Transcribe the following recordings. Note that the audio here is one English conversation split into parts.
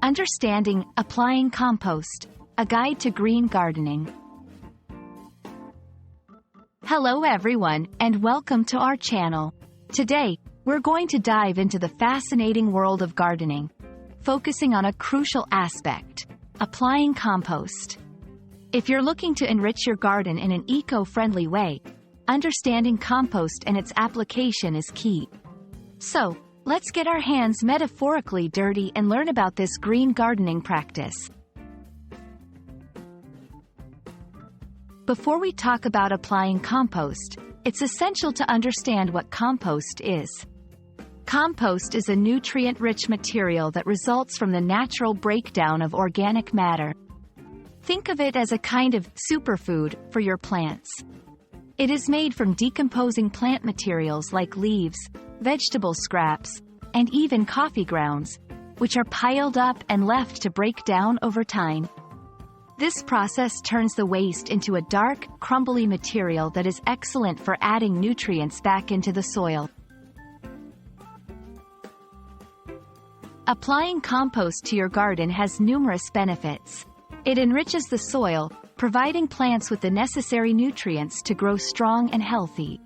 Understanding Applying Compost, a guide to green gardening. Hello everyone, and welcome to our channel. Today, we're going to dive into the fascinating world of gardening, focusing on a crucial aspect, applying compost. If you're looking to enrich your garden in an eco-friendly way, understanding compost and its application is key. So, let's get our hands metaphorically dirty and learn about this green gardening practice. Before we talk about applying compost, it's essential to understand what compost is. Compost is a nutrient-rich material that results from the natural breakdown of organic matter. Think of it as a kind of superfood for your plants. It is made from decomposing plant materials like leaves, vegetable scraps, and even coffee grounds, which are piled up and left to break down over time. This process turns the waste into a dark, crumbly material that is excellent for adding nutrients back into the soil. Applying compost to your garden has numerous benefits. It enriches the soil, providing plants with the necessary nutrients to grow strong and healthy.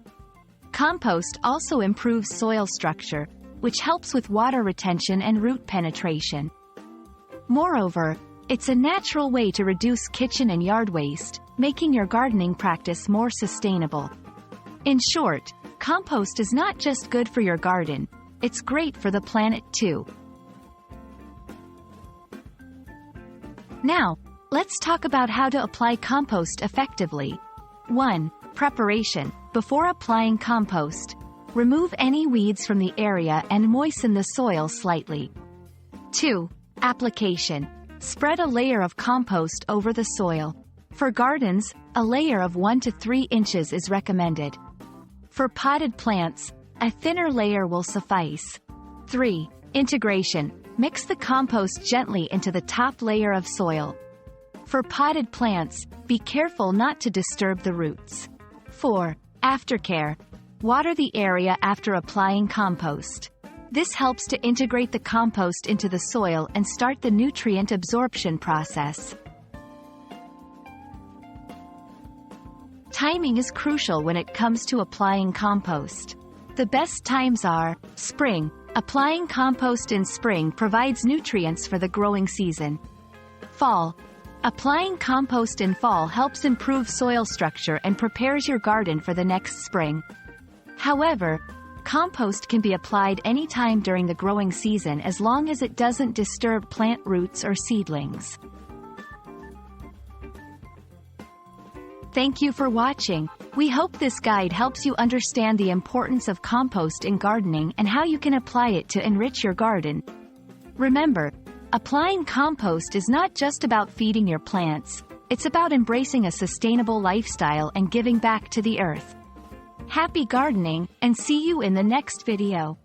Compost also improves soil structure, which helps with water retention and root penetration. Moreover, it's a natural way to reduce kitchen and yard waste, making your gardening practice more sustainable. In short, compost is not just good for your garden, it's great for the planet too. Now, let's talk about how to apply compost effectively. 1. Preparation. Before applying compost, remove any weeds from the area and moisten the soil slightly. 2. Application. Spread a layer of compost over the soil. For gardens, a layer of 1 to 3 inches is recommended. For potted plants, a thinner layer will suffice. 3. Integration. Mix the compost gently into the top layer of soil. For potted plants, be careful not to disturb the roots. 4. Aftercare. Water the area after applying compost. This helps to integrate the compost into the soil and start the nutrient absorption process. Timing is crucial when it comes to applying compost. The best times are spring. Applying compost in spring provides nutrients for the growing season. Fall. Applying compost in fall helps improve soil structure and prepares your garden for the next spring. However, compost can be applied anytime during the growing season as long as it doesn't disturb plant roots or seedlings. Thank you for watching. We hope this guide helps you understand the importance of compost in gardening and how you can apply it to enrich your garden. Remember, applying compost is not just about feeding your plants, it's about embracing a sustainable lifestyle and giving back to the earth. Happy gardening, and see you in the next video.